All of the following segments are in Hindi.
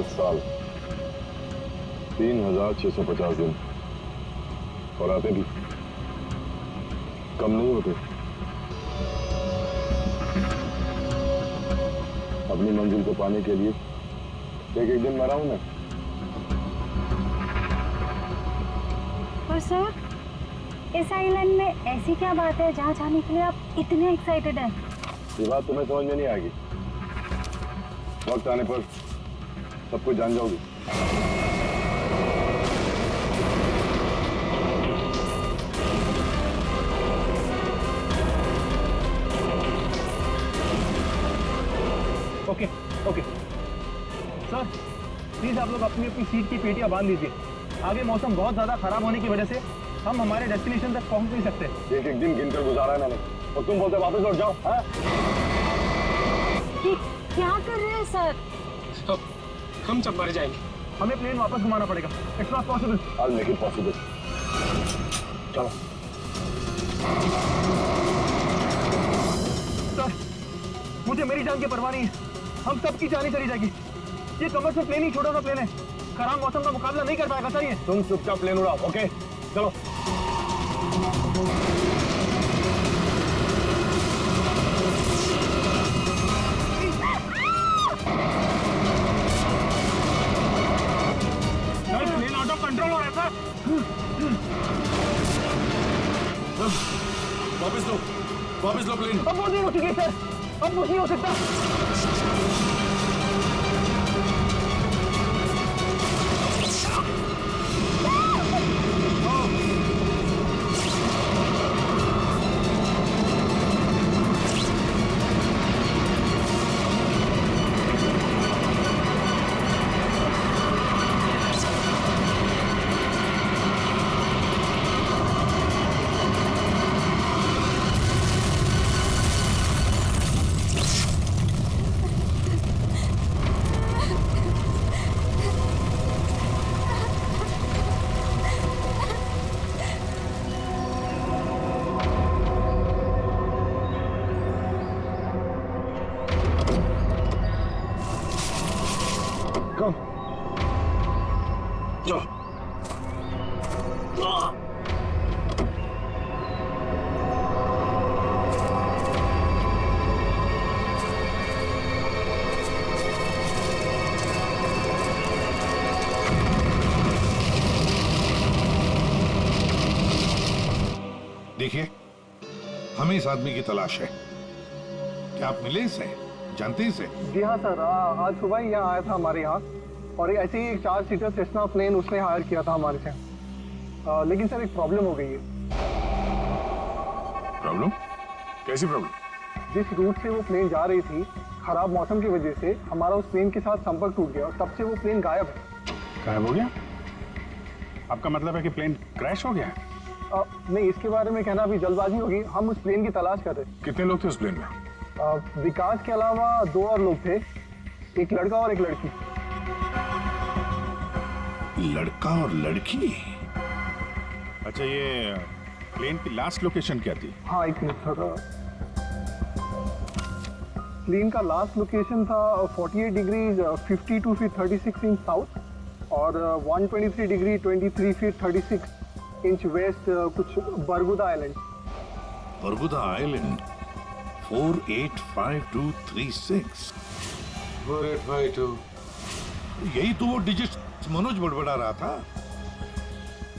10 साल, 3650 दिन, और आते भी कम नहीं होते। अपनी मंजिल को पाने के लिए एक एक दिन मरा हूं मैं। पर सर, इस आइलैंड में ऐसी क्या बात है जहाँ जाने के लिए आप इतने एक्साइटेड हैं? ये बात तुम्हें समझ में नहीं आएगी, वक्त आने पर सब कुछ जान जाओगी। ओके ओके सर, प्लीज आप लोग अपनी अपनी सीट की पेटियां बांध लीजिए। आगे मौसम बहुत ज्यादा खराब होने की वजह से हम हमारे डेस्टिनेशन तक पहुंच नहीं सकते। एक एक दिन गिनकर गुजारा है मैंने, और तुम बोलते वापस लौट जाओ। हाँ? क्या कर रहे हैं सर? हम सब मर जाएंगे। हमें प्लेन वापस घुमाना पड़ेगा। It's not possible. I'll make it possible. चलो। सर, मुझे मेरी जान की परवाह नहीं है, हम सबकी जान चली जाएगी। ये कमर्शियल प्लेन ही छोटा सा प्लेन है, खराब मौसम का मुकाबला नहीं कर पाएगा सर ये। तुम चुपचाप प्लेन उड़ाओ, ओके? चलो। प्लेन आउट ऑफ कंट्रोल हो रहा है सर। वापस लो प्लेन। अब वो नहीं हो चुकी सर, अब कुछ नहीं हो सकता। देखिए, हमें इस आदमी की तलाश है। क्या आप मिले इसे? जानते इसे? जी हाँ सर, आज सुबह ही यहाँ आया था हमारे यहाँ, और ऐसे ही एक 4 सीटर सेस्ना प्लेन उसने हायर किया था हमारे से। लेकिन सर एक प्रॉब्लम हो गई है। प्रॉब्लम? कैसी प्रॉब्लम? जिस रूट से वो प्लेन जा रही थी, खराब मौसम की वजह से हमारा उस प्लेन के साथ संपर्क टूट गया, और तब से वो प्लेन गायब है। गायब हो गया? आपका मतलब है कि प्लेन क्रैश हो गया है? नहीं, इसके बारे में कहना अभी जल्दबाजी होगी। हम उस प्लेन की तलाश कर रहे थे। कितने लोग थे उस प्लेन में? विकास के अलावा 2 और लोग थे, एक लड़का और एक लड़की। लड़का और लड़की? अच्छा, ये प्लेन की लास्ट लोकेशन क्या थी? हाँ, एक मिनट सर। प्लेन का लास्ट लोकेशन था 48 डिग्री 52 फीट 36 इंच साउथ, और 123 डिग्री 23 फीट 36 इंच वेस्ट, कुछ बरगुदा आइलैंड। बरगुदा आइलैंड 485236। 4852। यही तो वो डिजिट मनोज बड़बड़ा रहा था।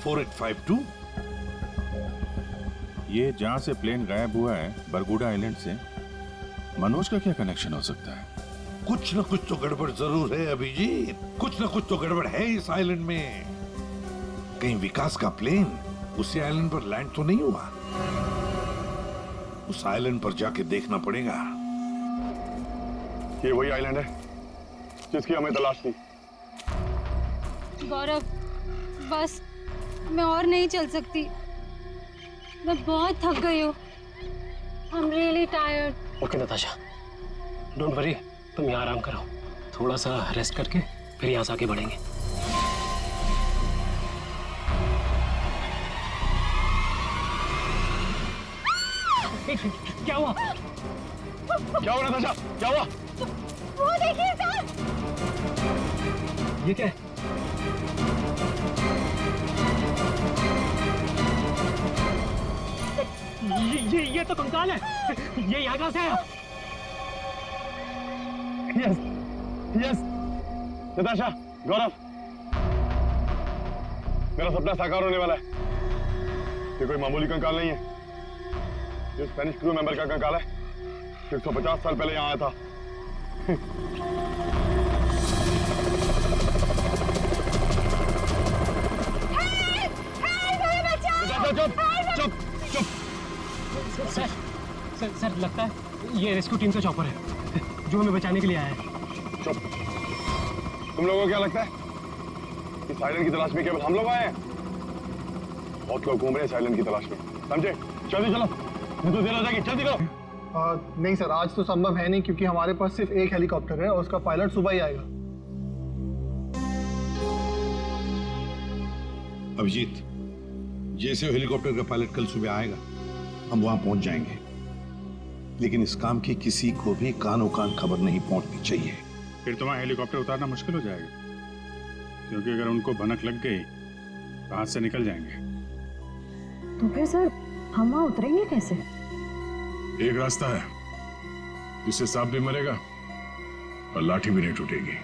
4852। ये जहां से प्लेन गायब हुआ है, बरगुडा आइलैंड से, मनोज का क्या कनेक्शन हो सकता है? कुछ न कुछ तो गड़बड़ जरूर है अभिजीत, कुछ न कुछ तो गड़बड़ है इस आइलैंड में। कहीं विकास का प्लेन उसी आइलैंड पर लैंड तो नहीं हुआ? उस आइलैंड पर जाके देखना पड़ेगा। ये वही आइलैंड है जिसकी हमें तलाश थी। गौरव, बस मैं और नहीं चल सकती, मैं बहुत थक गई हूँ। I am really tired. Okay Natasha, don't worry, तुम यहाँ आराम करो, थोड़ा सा रेस्ट करके फिर यहाँ से आगे बढ़ेंगे। क्या हुआ? क्या हुआ नताशा, क्या हुआ? वो देखिए सर। ये क्या है? ये तो कंकाल है। ये यहाँ कहाँ से आया? यस यस नताशा, गौरव, मेरा सपना साकार होने वाला है। ये कोई मामूली कंकाल नहीं है, ये स्पेनिश क्रू मेंबर का कंकाल है, 150 साल पहले यहाँ आया था। चुप चुप चुप। सर लगता है ये रेस्क्यू टीम का चॉपर है जो हमें बचाने के लिए आया है। चुप। तुम लोगों को क्या लगता है कि साइलेंट की तलाश में केवल हम लोग आए हैं? बहुत लोग घूम रहे हैं साइलेंट की तलाश में, समझे? जल्दी चलो, नहीं तो देर हो जाएगी, जल्दी करो। नहीं सर, आज तो संभव है नहीं क्योंकि हमारे पास सिर्फ एक हेलीकॉप्टर है और उसका पायलट सुबह ही आएगा। अभिजीत, जैसे हेलीकॉप्टर का पायलट कल सुबह आएगा हम वहां पहुंच जाएंगे, लेकिन इस काम की किसी को भी कानो कान खबर नहीं पहुंचनी चाहिए। फिर तो वहाँ हेलीकॉप्टर उतारना मुश्किल हो जाएगा, क्योंकि अगर उनको भनक लग गई तो हाथ से निकल जाएंगे। तो फिर सर हम वहां उतरेंगे कैसे? एक रास्ता है जिससे सांप भी मरेगा और लाठी भी नहीं टूटेगी।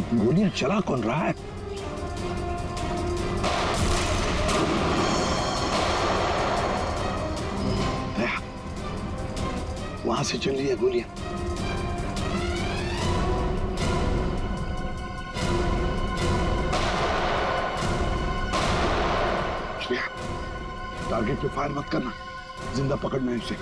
गोलियां चला कौन रहा है? वहां से चल रही है गोलियां। टारगेट पे फायर मत करना, जिंदा पकड़ना है उसे।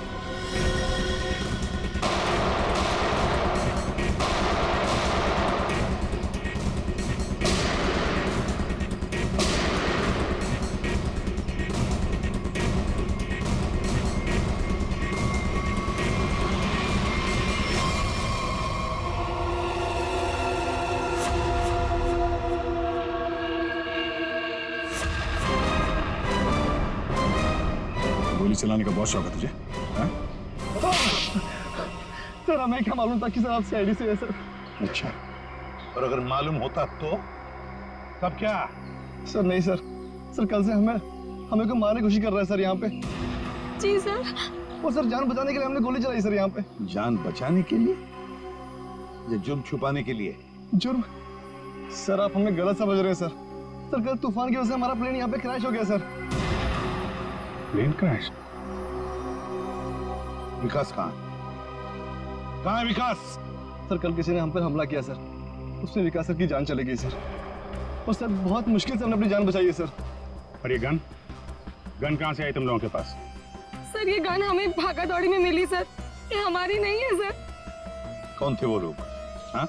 गोली चलाने का बहुत शौक है तुझे, हाँ? सर हमें क्या मालूम था कि सर आप सीआईडी से है सर। अच्छा, और अगर मालूम होता तो तब क्या? सर नहीं सर, सर कल से हमें को मारने की कोशिश कर रहा है सर यहाँ पे। जी सर। वो सर जान बचाने के लिए हमने गोली चलाई सर यहाँ पे। जान बचाने के लिए या जुर्म छुपाने के लिए? जुर्म? सर आप हमें गलत समझ रहे हैं सर। सर कल तूफान की वजह से हमारा प्लेन यहाँ पे क्रैश हो गया सर। Plane crash? विकास कहाँ है विकास? सर कल किसी ने हम पर हमला किया सर, उसमें विकास सर की जान चली गई सर। और सर बहुत मुश्किल से हमने अपनी जान बचाई है सर। और ये गन कहाँ से आई तुम लोगों के पास? सर ये गन हमें भागा दौड़ी में मिली सर, ये हमारी नहीं है सर। कौन थे वो लोग? हाँ,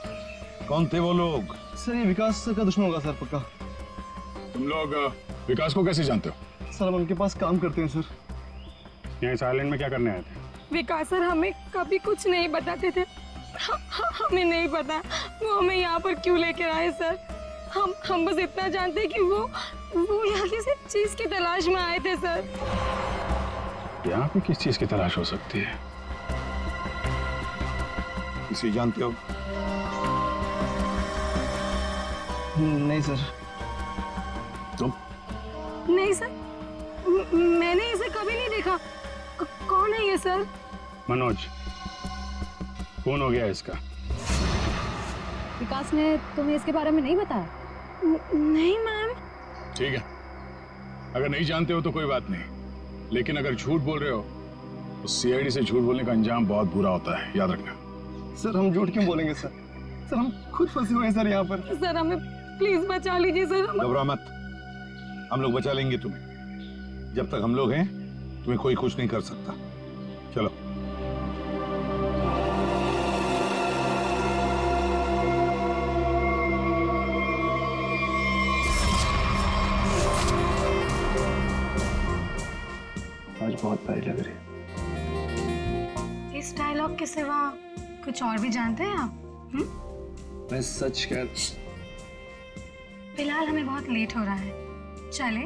कौन थे वो लोग? सर ये विकास सर का दुश्मन होगा सर पक्का। तुम लोग विकास को कैसे जानते हो? सर हम उनके पास काम करते हैं सर। यहाँ इस आइलैंड में क्या करने आए थे? विकास सर हमें कभी कुछ नहीं बताते थे, हमें नहीं पता वो हमें यहाँ पर क्यों लेकर आए सर। हम बस इतना जानते हैं कि वो यहाँ किसी चीज की तलाश में आए थे सर। यहाँ पे किस चीज की तलाश हो सकती है? इसे जानते हो? नहीं सर। तुम? नहीं सर, मैंने इसे कभी नहीं देखा। कौन है ये सर? मनोज, कौन हो गया इसका? विकास ने तुम्हें इसके बारे में नहीं बताया? नहीं मैम। ठीक है, अगर नहीं जानते हो तो कोई बात नहीं, लेकिन अगर झूठ बोल रहे हो तो सीआईडी से झूठ बोलने का अंजाम बहुत बुरा होता है, याद रखना। सर हम झूठ क्यों बोलेंगे सर? सर हम खुद फंसे हुए हैं सर यहाँ पर। सर हमें प्लीज बचा लीजिए सर। घबरा मत, हम लोग बचा लेंगे तुम्हें। जब तक हम लोग हैं तुम्हें कोई कुछ नहीं कर सकता। चलो। आज बहुत प्यारी लग रही है। इस डायलॉग के सिवा कुछ और भी जानते हैं आप? मैं सच कह। फिलहाल हमें बहुत लेट हो रहा है, चले?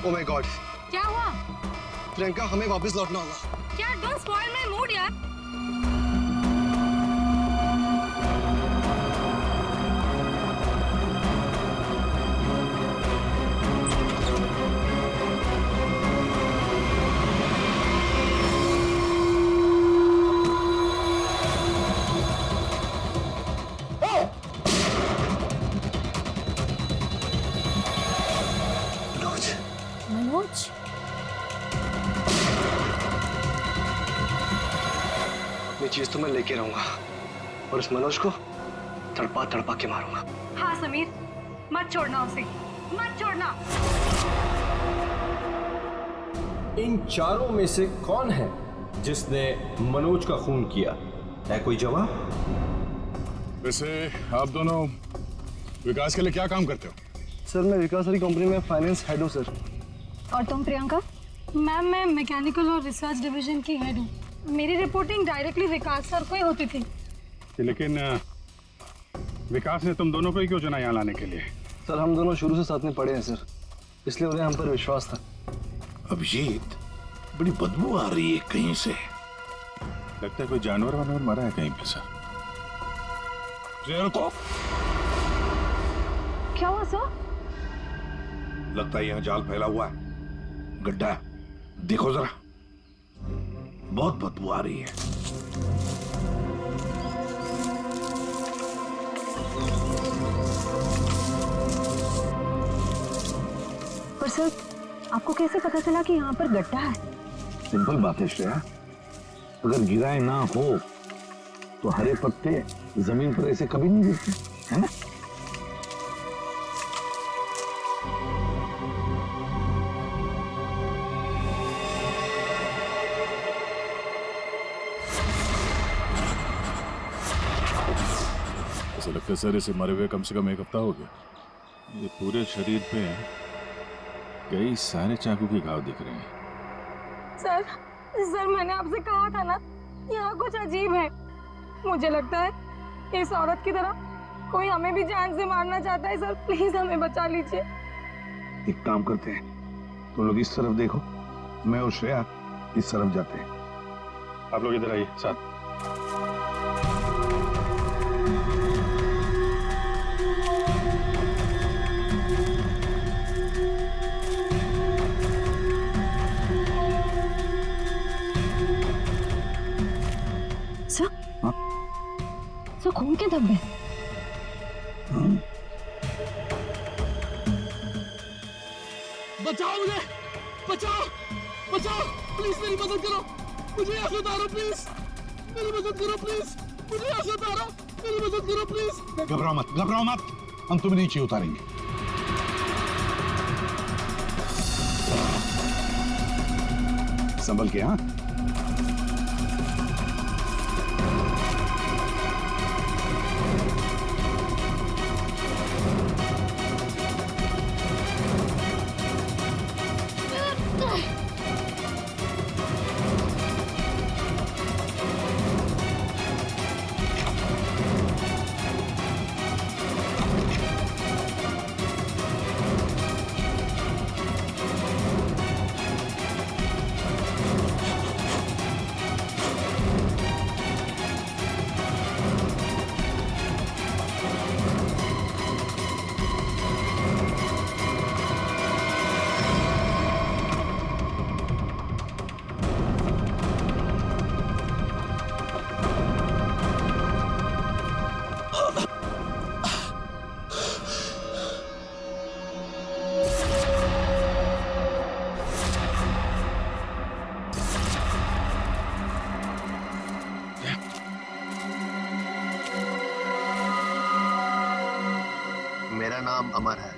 ओह माय गॉड, क्या हुआ? प्रियंका हमें वापस लौटना होगा। क्या? डोंट स्पॉइल माय मूड यार। मनोज, अपनी चीज तो मैं लेके रहूंगा और इस मनोज को तड़पा तड़पा के मारूंगा। हाँ समीर, मत छोड़ना उसे, मत छोड़ना। इन चारों में से कौन है जिसने मनोज का खून किया? है कोई जवाब? वैसे आप दोनों विकास के लिए क्या काम करते हो? सर मैं विकास वाली कंपनी में फाइनेंस हेड हूँ सर। और तुम प्रियंका? मैम मैं मैकेनिकल और रिसर्च डिवीजन की हेड हूँ। मेरी रिपोर्टिंग डायरेक्टली विकास सर को ही होती थी। लेकिन विकास ने तुम दोनों को ही क्यों चुना यहाँ लाने के लिए? सर हम दोनों शुरू से साथ में पढ़े हैं सर, इसलिए उन्हें हम पर विश्वास था। अभिजीत, बड़ी बदबू आ रही है कहीं से। लगता है कोई जानवर वानवर मरा है कहीं पे सर। रुको, क्या हुआ सर? लगता है यहाँ जाल फैला हुआ है, गड्ढा है। देखो जरा, बहुत बदबू आ रही है। पर सर आपको कैसे पता चला कि यहाँ पर गड्ढा है? सिंपल बात है श्रेया, अगर गिराए ना हो तो हरे पत्ते जमीन पर ऐसे कभी नहीं गिरते, है ना? ऐसा लगता है सर इसे मरे हुए कम से कम 1 हफ्ता हो गया। ये पूरे शरीर पे कई सारे चाकू के घाव दिख रहे हैं। सर मैंने आपसे कहा था ना, यहाँ कुछ अजीब है। मुझे लगता है इस औरत की तरह कोई हमें भी जान से मारना चाहता है। सर प्लीज हमें बचा लीजिए। एक काम करते हैं, तुम लोग इस तरफ देखो, मैं और श्रेया इस तरफ जाते हैं। आप लोग इधर आइए साथ। सर हाँ? सो खून के धब्बे। बचाओ मुझे, बचाओ बचाओ, प्लीज मेरी मदद करो, मुझे यहाँ से उतारो प्लीज, मेरी मदद करो प्लीज, मुझे यहाँ से उतारो, मेरी मदद करो प्लीज। घबराओ मत, हम तुम्हें नीचे उतारेंगे। संभल के। हाँ, मेरा नाम अमर है,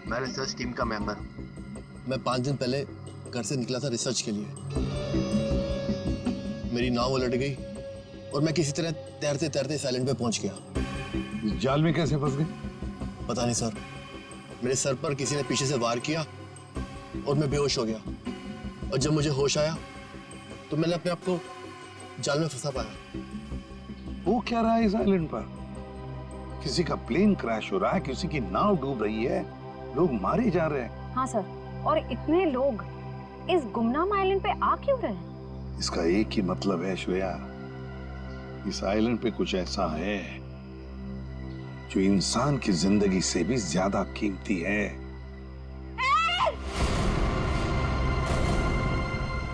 मैं रिसर्च टीम का मेंबर हूँ। मैं 5 दिन पहले घर से निकला था रिसर्च के लिए। मेरी नाव उलट गई और मैं किसी तरह तैरते तैरते इस आइलैंड पे पहुंच गया। इस जाल में कैसे फंस गए? पता नहीं सर, मेरे सर पर किसी ने पीछे से वार किया और मैं बेहोश हो गया। और जब मुझे होश आया तो मैंने अपने आप को जाल में फंसा पाया। वो क्या रहा है इस आइलैंड पर? किसी का प्लेन क्रैश हो रहा है, किसी की नाव डूब रही है, लोग मारे जा रहे हैं। हाँ सर, और इतने लोग इस गुमनाम आइलैंड पे आ क्यों रहे हैं? इसका एक ही मतलब है श्रेया, इस आइलैंड पे कुछ ऐसा है जो इंसान की जिंदगी से भी ज्यादा कीमती है।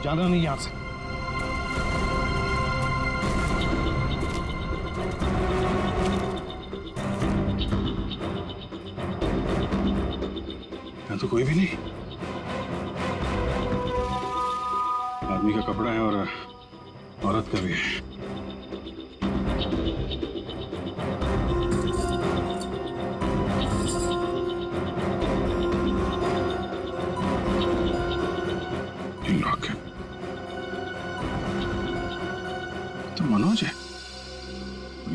जाना नहीं यहां से। यहाँ तो कोई भी नहीं। आदमी का कपड़ा है और औरत का भी है। लॉक है तो मनोज है।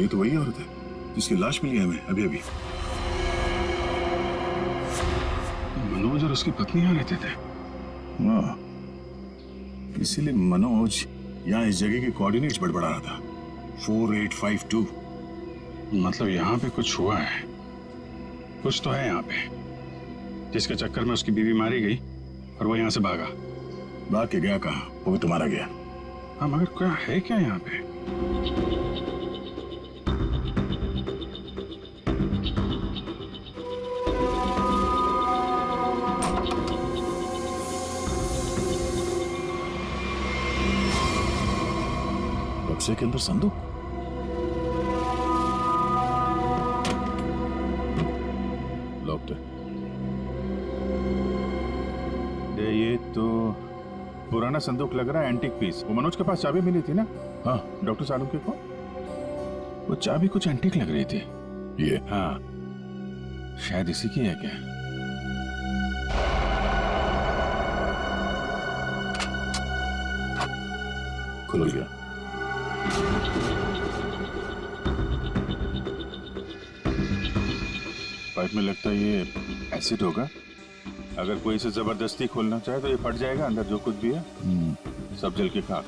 ये तो वही औरत है जिसकी लाश मिली है हमें अभी अभी। मनोज और उसकी पत्नी यहाँ रहते थे। वाह, इसीलिए मनोज यहाँ इस जगह के कोऑर्डिनेट्स बड़बड़ा रहा था। 4852 मतलब यहाँ पे कुछ हुआ है, कुछ तो है यहाँ पे, जिसके चक्कर में उसकी बीवी मारी गई और वो यहाँ से भागा। भाग के गया कहाँ? वो भी तुम्हारा गया। हाँ, मगर क्या है क्या यहाँ पे? बक्से के अंदर संदूक। लॉक्ड है। ये तो पुराना संदूक लग रहा है, एंटीक पीस। वो मनोज के पास चाबी मिली थी ना? हाँ, डॉक्टर सालुंके को वो चाबी कुछ एंटीक लग रही थी। ये हाँ, शायद इसी की है क्या? खुल गया। पाइप में लगता है ये एसिड होगा। अगर कोई इसे जबरदस्ती खोलना चाहे तो ये फट जाएगा। अंदर जो कुछ भी है सब जल के खाक।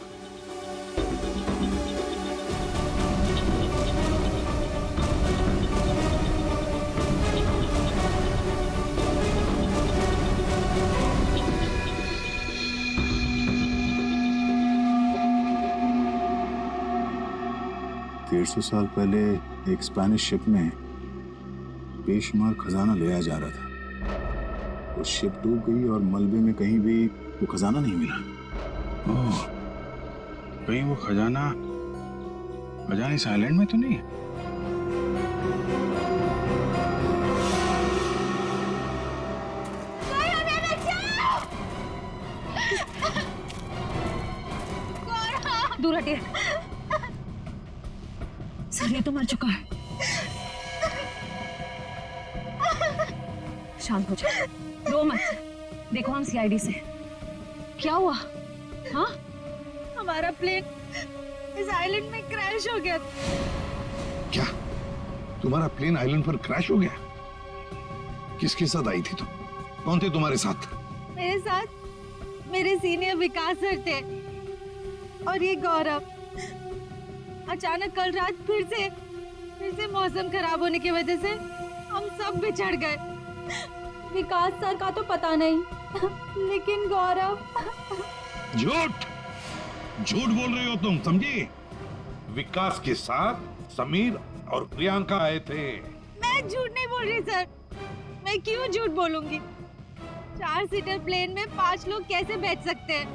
सौ साल पहले एक स्पेनिश शिप में बेशुमार खजाना ले आया जा रहा था। वो शिप डूब गई और मलबे में कहीं भी वो खजाना नहीं मिला। ओह, कहीं वो खजाना इस आइलैंड में तो नहीं है? दूर हटिए। सर ये तो मर चुका है। शांत हो जाओ, रो मत। देखो हम सीआईडी से। क्या हुआ? हाँ, हमारा प्लेन इस आइलैंड में क्रैश हो गया। क्या तुम्हारा प्लेन आइलैंड पर क्रैश हो गया? किसके साथ आई थी तुम? कौन थे तुम्हारे साथ? मेरे साथ मेरे सीनियर विकास सर थे और ये गौरव। अचानक कल रात फिर से मौसम खराब होने की वजह से हम सब बिछड़ गए। विकास सर का तो पता नहीं, लेकिन गौरव। झूठ बोल रहे हो तुम, समझी? विकास के साथ समीर और प्रियंका आए थे। मैं झूठ नहीं बोल रही सर। मैं क्यों झूठ बोलूंगी? 4 सीटर प्लेन में 5 लोग कैसे बैठ सकते हैं?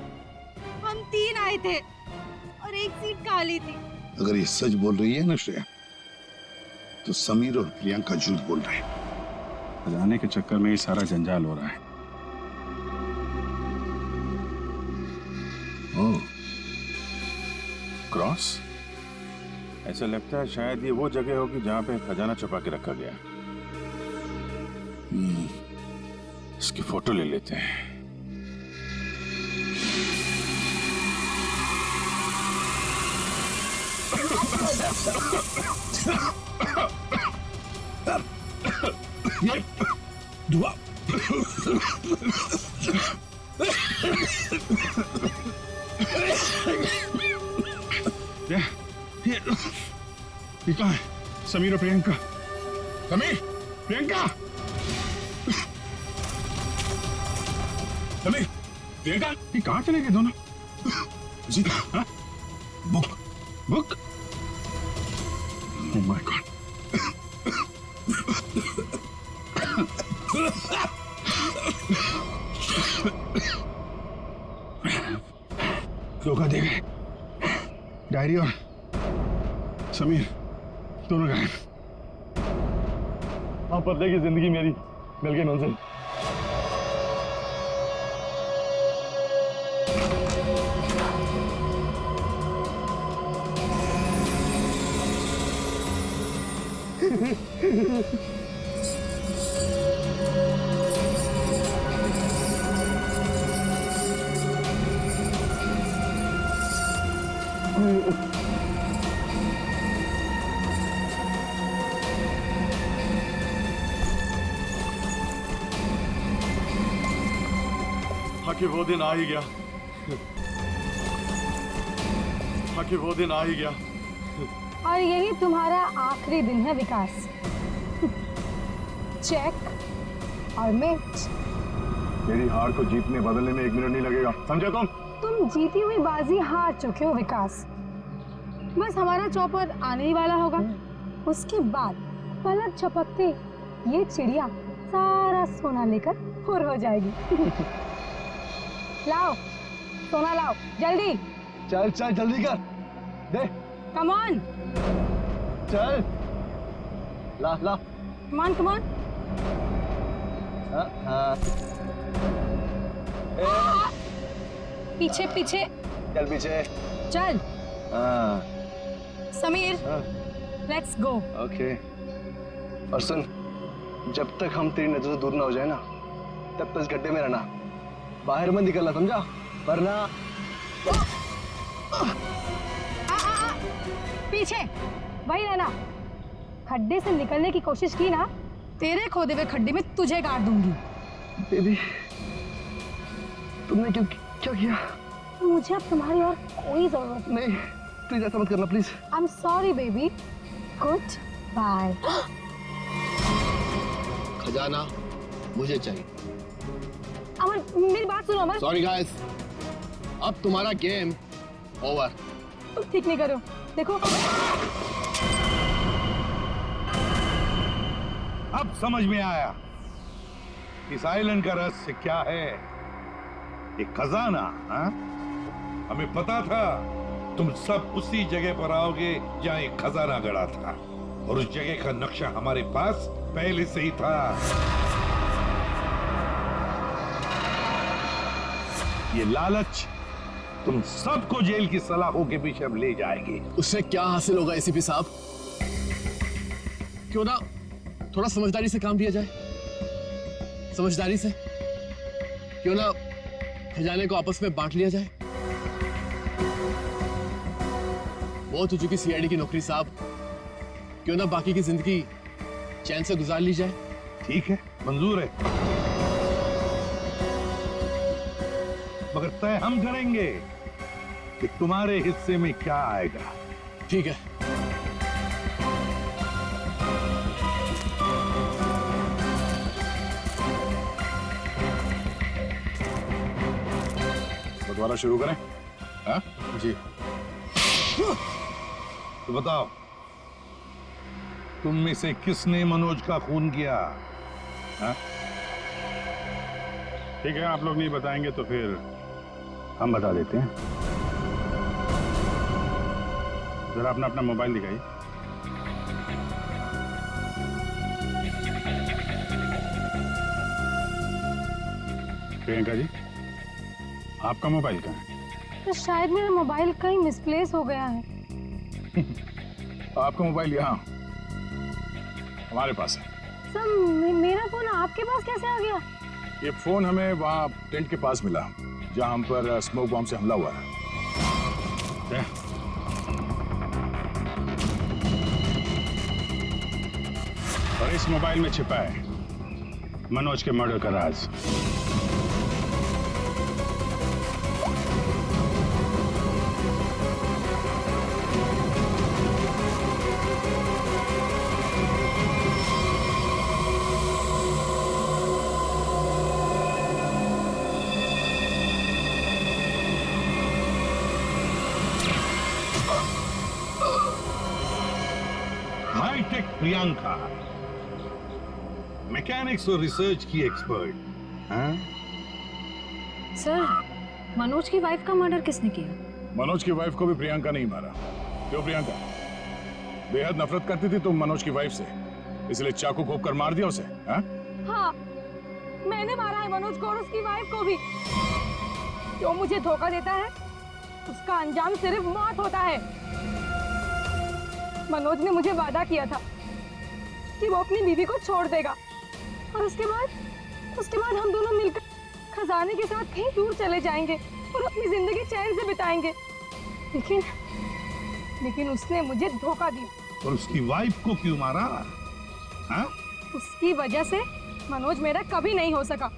हम 3 आए थे और 1 सीट खाली थी। अगर ये सच बोल रही है ना श्रेया, तो समीर और प्रियंका झूठ बोल रहे हैं। जाने के चक्कर में ये सारा जंजाल हो रहा है। ओह, क्रॉस? ऐसा लगता है शायद ये वो जगह होगी जहां पे खजाना छुपा के रखा गया। इसकी फोटो ले लेते हैं। ये दुआ ये कहाँ है? समीर और प्रियंका। समीर, प्रियंका, समीर, प्रियंका, ये कहाँ चले गए दोनों? जी, हाँ? बुक? Oh my God! धोखा दे गए। डायरी और समीर दोनों गायब। हाँ, बदले की जिंदगी मेरी मिल गई मंजिल। कि वो दिन आ ही गया। कि वो दिन आ ही गया। और यही तुम्हारा आखिरी दिन है विकास। चेक और मिट। मेरी हार को जीतने बदलने में 1 मिनट नहीं लगेगा, समझे तुम? तुम जीती हुई बाजी हार चुके हो विकास। बस हमारा चौपर आने ही वाला होगा। उसके बाद पलक झपकते ये चिड़िया सारा सोना लेकर फुर हो जाएगी। लाओ सोना, लाओ जल्दी। चल चल जल्दी कर दे। कम ऑन, चल ला ला। Come on come on. पीछे पीछे चल पीछे चल। Sameer, let's go. ओके। और सुन, जब तक हम तेरी नजर से दूर ना हो जाए ना, तब तक इस गड्ढे में रहना, बाहर मत निकलना, समझा? वरना पीछे वही रहना। खड्डे से निकलने की कोशिश की ना, तेरे खोदे हुए खड्डे में तुझे गाड़ दूंगी। बेबी, तुमने क्या किया? मुझे अब तुम्हारी और कोई जरूरत नहीं। प्लीज ऐसा मत करना, please. I am sorry baby. Good bye. खजाना मुझे चाहिए। अमर, मेरी बात सुनो अमर। सॉरी गाइस, अब तुम्हारा गेम ओवर। तुम ठीक नहीं करो, देखो। अब समझ में आया इस आइलैंड का रहस्य क्या है। एक खजाना, हाँ? हमें पता था तुम सब उसी जगह पर आओगे जहाँ एक खजाना गड़ा था, और उस जगह का नक्शा हमारे पास पहले से ही था। ये लालच तुम सबको जेल की सलाखों के पीछे अब ले जाएगी। उससे क्या हासिल होगा एसीपी साहब? क्यों ना थोड़ा समझदारी से काम लिया जाए? समझदारी से क्यों ना खजाने को आपस में बांट लिया जाए? बहुत हो चुकी सीआईडी की नौकरी साहब, क्यों ना बाकी की जिंदगी चैन से गुजार ली जाए? ठीक है, मंजूर है, मगर तय हम करेंगे कि तुम्हारे हिस्से में क्या आएगा। ठीक है। तो दोबारा शुरू करें? हाँ? जी। तो बताओ, तुम में से किसने मनोज का खून किया? हाँ? ठीक है, आप लोग नहीं बताएंगे तो फिर हम बता देते हैं। जरा अपना अपना मोबाइल दिखाइए। प्रियंका जी, आपका मोबाइल कहाँ है? तो शायद मेरा मोबाइल कहीं मिसप्लेस हो गया है। आपका मोबाइल यहाँ हमारे पास है। सर मेरा फोन आपके पास कैसे आ गया? ये फोन हमें वहाँ टेंट के पास मिला जहाँ हम पर स्मोक बॉम्ब से हमला हुआ है। और इस मोबाइल में छिपा है मनोज के मर्डर का राज। हाईटेक प्रियंका, मैकेनिक्स और रिसर्च की एक्सपर्ट। हाँ? सर, मनोज की वाइफ का मर्डर किसने किया? मनोज की वाइफ को भी प्रियंका नहीं मारा। क्यों प्रियंका? बेहद नफरत करती थी तुम मनोज की वाइफ से, इसलिए चाकू घोंप कर मार दिया उसे? हाँ? हाँ, मैंने मारा है मनोज को और उसकी वाइफ को भी। जो मुझे धोखा देता है उसका अंजाम सिर्फ मौत होता है। मनोज ने मुझे वादा किया था कि वो अपनी बीवी को छोड़ देगा और उसके बाद हम दोनों मिलकर खजाने के साथ कहीं दूर चले जाएंगे और अपनी जिंदगी चैन से बिताएंगे। लेकिन उसने मुझे धोखा दिया। और उसकी वाइफ को क्यों मारा? हाँ? उसकी वजह से मनोज मेरा कभी नहीं हो सका।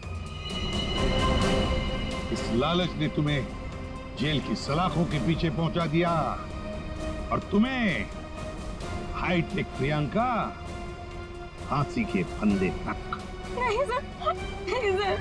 इस लालच ने तुम्हें जेल की सलाखों के पीछे पहुंचा दिया और तुम्हें हाईटेक प्रियंका फांसी के फंदे तक। नहीं सर, नहीं सर।